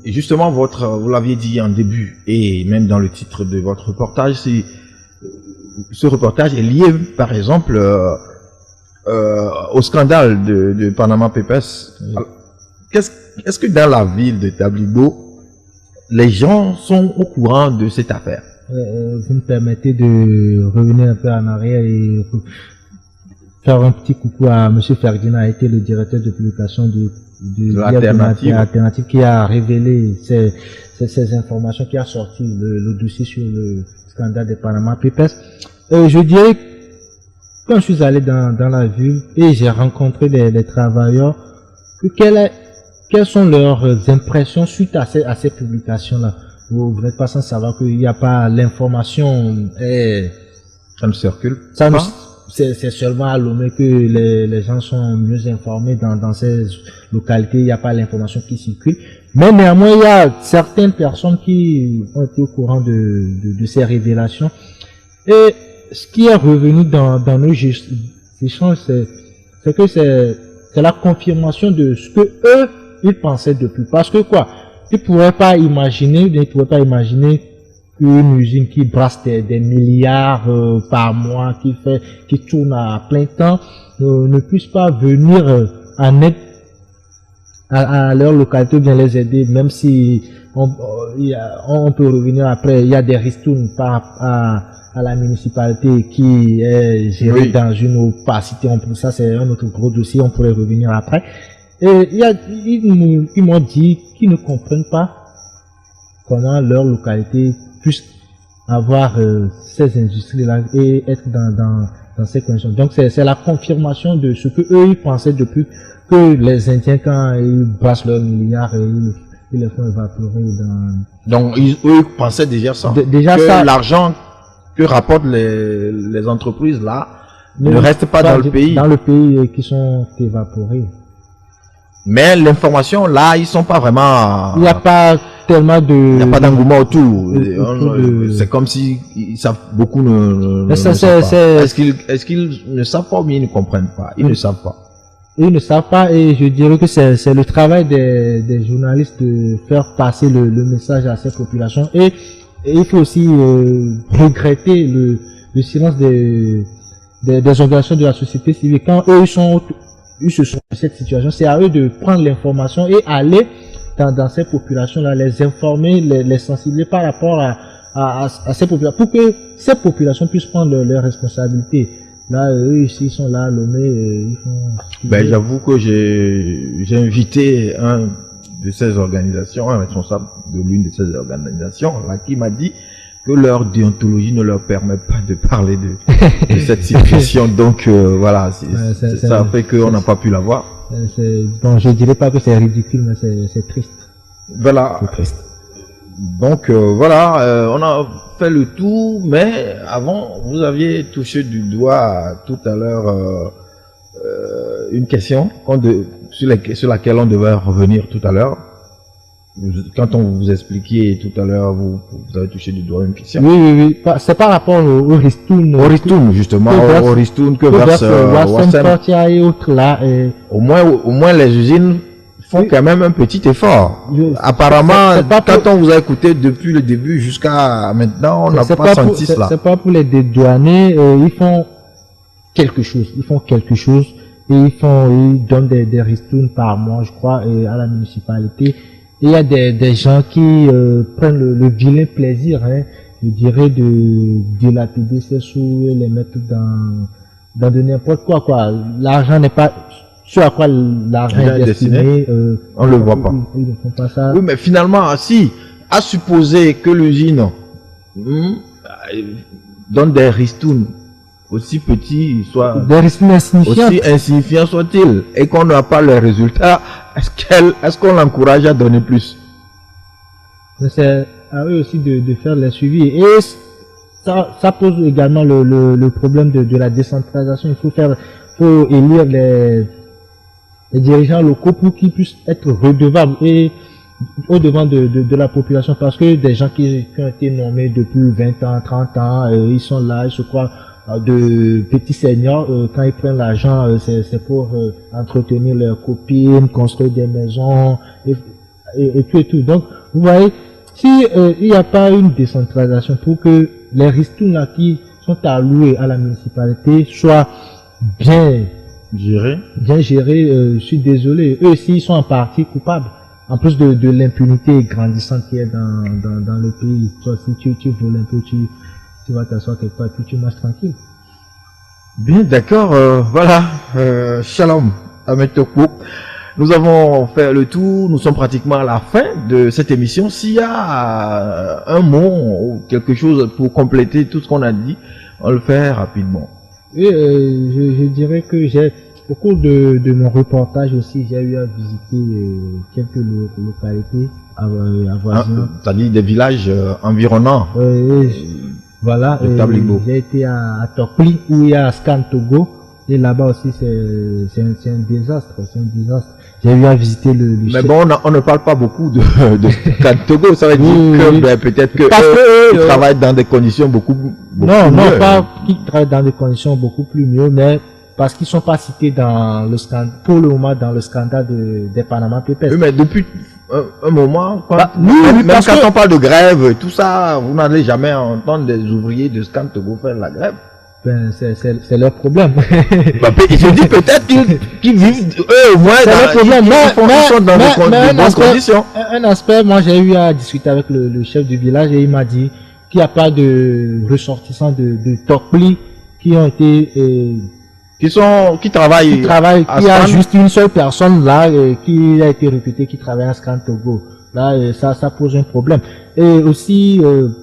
B: Justement, vous l'aviez dit en début et même dans le titre de votre reportage, ce reportage est lié, par exemple, au scandale de Panama Papers.
C: Oui.
B: Est-ce que dans la ville de Table-Gou, les gens sont au courant de cette affaire?
C: Vous me permettez de revenir un peu en arrière et faire un petit coucou à M. Ferdinand, a été le directeur de publication de l'Alternative qui a révélé ces informations, qui a sorti le dossier sur le scandale des Panama Papers. Je dirais, quand je suis allé dans la ville et j'ai rencontré des travailleurs, quelles sont leurs impressions suite à ces publications-là? Vous n'êtes pas sans savoir qu'il n'y a pas l'information.
B: Ça ne circule
C: Ça
B: pas.
C: C'est seulement à Lomé que les gens sont mieux informés dans ces localités. Il n'y a pas l'information qui circule. Mais néanmoins, il y a certaines personnes qui ont été au courant de ces révélations. Et ce qui est revenu dans nos échanges, c'est que c'est la confirmation de ce que eux, ils pensaient depuis. Parce que quoi? Ils ne pouvaient pas imaginer qu'une usine qui brasse des milliards par mois, qui tourne à plein temps, ne puisse pas venir en aide à leur localité ou bien les aider, même si on peut revenir après, il y a des ristournes à la municipalité qui est gérée
B: Oui.
C: dans une opacité. Ça, c'est un autre gros dossier, on pourrait revenir après. Et ils m'ont dit qu'ils ne comprennent pas comment leur localité puisse avoir ces industries-là et être dans ces conditions. Donc c'est la confirmation de ce que eux ils pensaient depuis que les Indiens, quand ils brassent leurs milliards, ils les font évaporer dans...
B: Donc eux pensaient déjà ça.
C: Déjà
B: que
C: ça.
B: l'argent que rapportent les entreprises là ne reste pas dans le pays.
C: Dans le pays qui sont évaporés.
B: Mais l'information là, ils sont pas vraiment.
C: Il n'y a pas tellement de.
B: Il n'y a pas d'engouement autour.
C: de-
B: C'est comme si ils savent beaucoup ne
C: Mais ça,
B: savent pas.
C: c'est-
B: Est-ce qu'ils ne savent pas ou bien ils ne comprennent pas? Ils ne savent pas.
C: Ils ne savent pas, et je dirais que c'est le travail des journalistes de faire passer le message à ces populations. Et il faut aussi regretter le silence des organisations de la société civile. Quand eux ils se sont dans cette situation, c'est à eux de prendre l'information et aller dans ces populations-là, les informer, les sensibiliser par rapport à ces populations, pour que ces populations puissent prendre leurs responsabilités. Là, eux, ici, ils sont là, à Lomé, ils font...
B: Ben, j'avoue que j'ai invité un de ces organisations, un responsable de l'une de ces organisations, là, qui m'a dit que leur déontologie ne leur permet pas de parler de cette situation. Donc, voilà, ça fait qu'on n'a pas pu l'avoir.
C: Bon, je dirais pas que c'est ridicule, mais c'est triste.
B: Voilà.
C: C'est triste.
B: Donc, voilà, on a fait le tour, mais avant, vous aviez touché du doigt tout à l'heure une question sur laquelle on devait revenir tout à l'heure. Quand on vous expliquait tout à l'heure, vous avez touché du doigt une question.
C: Oui. C'est par rapport au ristourne.
B: Au ristourne, justement, au ristourne que verse
C: Ouassem
B: Ouassem.
C: et autres là.
B: Au moins, les usines font quand même un petit effort. Apparemment,
C: c'est pas
B: quand on vous a écouté depuis le début jusqu'à maintenant, on n'a pas senti cela.
C: C'est pas pour les dédouaner, ils font quelque chose. Et ils donnent des ristournes par mois, je crois, à la municipalité. Et il y a des gens qui prennent le vilain plaisir, je dirais, de dilapider ces sous et les mettre dans de n'importe quoi. L'argent n'est pas ce à quoi l'argent est destiné.
B: On le voit pas.
C: Ils ne font pas ça.
B: Oui, mais finalement, si, à supposer que l'usine donne des ristournes aussi petits, soit
C: Des ristournes insignifiantes.
B: aussi insignifiants soit-il, et qu'on n'a pas le résultat, est-ce qu'on l'encourage à donner plus?
C: Mais c'est à eux aussi de faire les suivis. Et ça pose également le problème de la décentralisation. Il faut élire les dirigeants locaux pour qu'ils puissent être redevables et au devant de la population, parce que des gens qui ont été nommés depuis 20 ans, 30 ans, ils sont là, ils se croient de petits seigneurs. Quand ils prennent l'argent, c'est pour entretenir leurs copines, construire des maisons et tout. Donc, vous voyez, si il n'y a pas une décentralisation pour que les ristournes là qui sont alloués à la municipalité soient bien gérés, je suis désolé. Eux aussi, ils sont en partie coupables. En plus de l'impunité grandissante qu'il y a dans le pays. Toi, si tu voles un peu, tu vas t'asseoir quelque part, puis tu marches tranquille.
B: Bien, d'accord, voilà, shalom, Ametoko. Nous avons fait le tour, nous sommes pratiquement à la fin de cette émission. S'il y a un mot ou quelque chose pour compléter tout ce qu'on a dit, on le fait rapidement.
C: Et je dirais que au cours de mon reportage aussi, j'ai eu à visiter quelques localités avoisinantes.
B: C'est-à-dire des villages environnants.
C: Voilà, j'ai été à Tokli où il y a Scan Togo, et là-bas aussi c'est un désastre, J'ai eu à visiter
B: mais bon, on ne parle pas beaucoup de Scan Togo, ça veut dire que ben, peut-être que ils travaillent dans des conditions beaucoup mieux.
C: Non, pas qu'ils travaillent dans des conditions beaucoup plus mieux, mais parce qu'ils sont pas cités dans le scandale, pour le moment, dans le scandale des Panama Papers.
B: Oui, mais depuis un moment,
C: même
B: quand on parle de grève, tout ça, vous n'allez jamais entendre des ouvriers de Scan Togo faire la grève.
C: Ben, c'est leur problème.
B: Je dis peut-être qu'ils vivent, eux, au moins, ils sont dans de bonnes conditions.
C: Un aspect, moi, j'ai eu à discuter avec le chef du village et il m'a dit qu'il n'y a pas de ressortissants de Tokli qui ont été,
B: qui travaillent,
C: il y a juste une seule personne là qui a été recrutée qui travaille à Scan Togo. Là, ça pose un problème. Et aussi,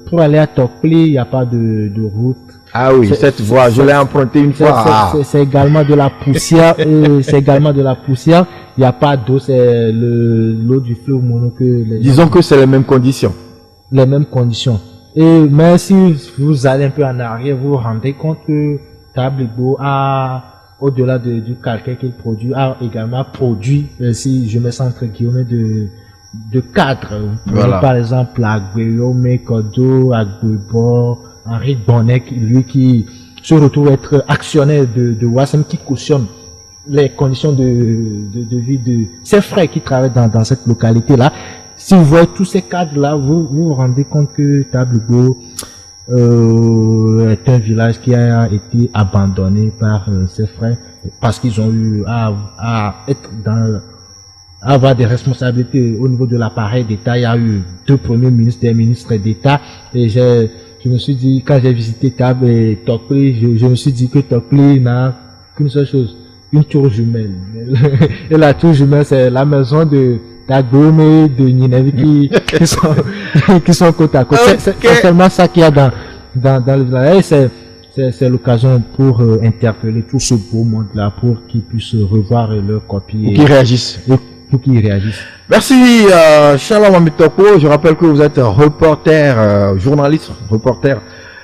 C: pour aller à Tokli, il n'y a pas de route.
B: Ah oui, cette voie, je l'ai empruntée une fois.
C: C'est également de la poussière. C'est également de la poussière. Il n'y a pas d'eau, c'est l'eau du fleuve Mono que
B: disons que c'est les mêmes conditions.
C: Les mêmes conditions. Mais si vous allez un peu en arrière, vous vous rendez compte que Tablibo a, au-delà du calcaire qu'il produit, a également produit, si je mets ça entre guillemets, de cadres.
B: Voilà.
C: Par exemple, Aguero, Kodo, Agbebo, Henri Bonnet, lui qui se retrouve être actionnaire de Wassem, qui cautionne les conditions de vie de ses frères qui travaillent dans cette localité-là. Si vous voyez tous ces cadres-là, vous vous rendez compte que Tablibo est un village qui a été abandonné par ses frères parce qu'ils ont eu à être avoir des responsabilités au niveau de l'appareil d'État. Il y a eu 2 premiers ministres, des ministres d'État, et je me suis dit, quand j'ai visité Tab et Tokli, je me suis dit que Tokli n'a qu'une seule chose, une tour jumelle. Et la tour jumelle, c'est la maison d'Agome et de Ninevi qui sont côte à côte. C'est seulement ça qu'il y a dans le village. C'est l'occasion pour interpeller tout ce beau monde-là, pour qu'ils puissent revoir leur copie.
B: Pour qu'ils réagissent.
C: Pour qu'ils réagissent.
B: Merci, Shalom Amitoko. Je rappelle que vous êtes journaliste, reporter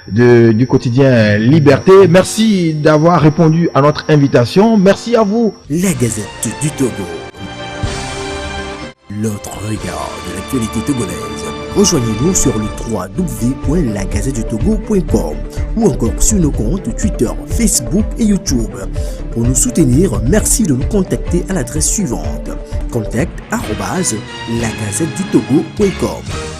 B: du quotidien Liberté. Merci d'avoir répondu à notre invitation. Merci à vous.
A: La Gazette du Togo. L'autre regard de l'actualité togolaise. Rejoignez-nous sur le www.lagazettedutogo.com ou encore sur nos comptes Twitter, Facebook et YouTube. Pour nous soutenir, merci de nous contacter à l'adresse suivante: contact@lagazettedutogo.com.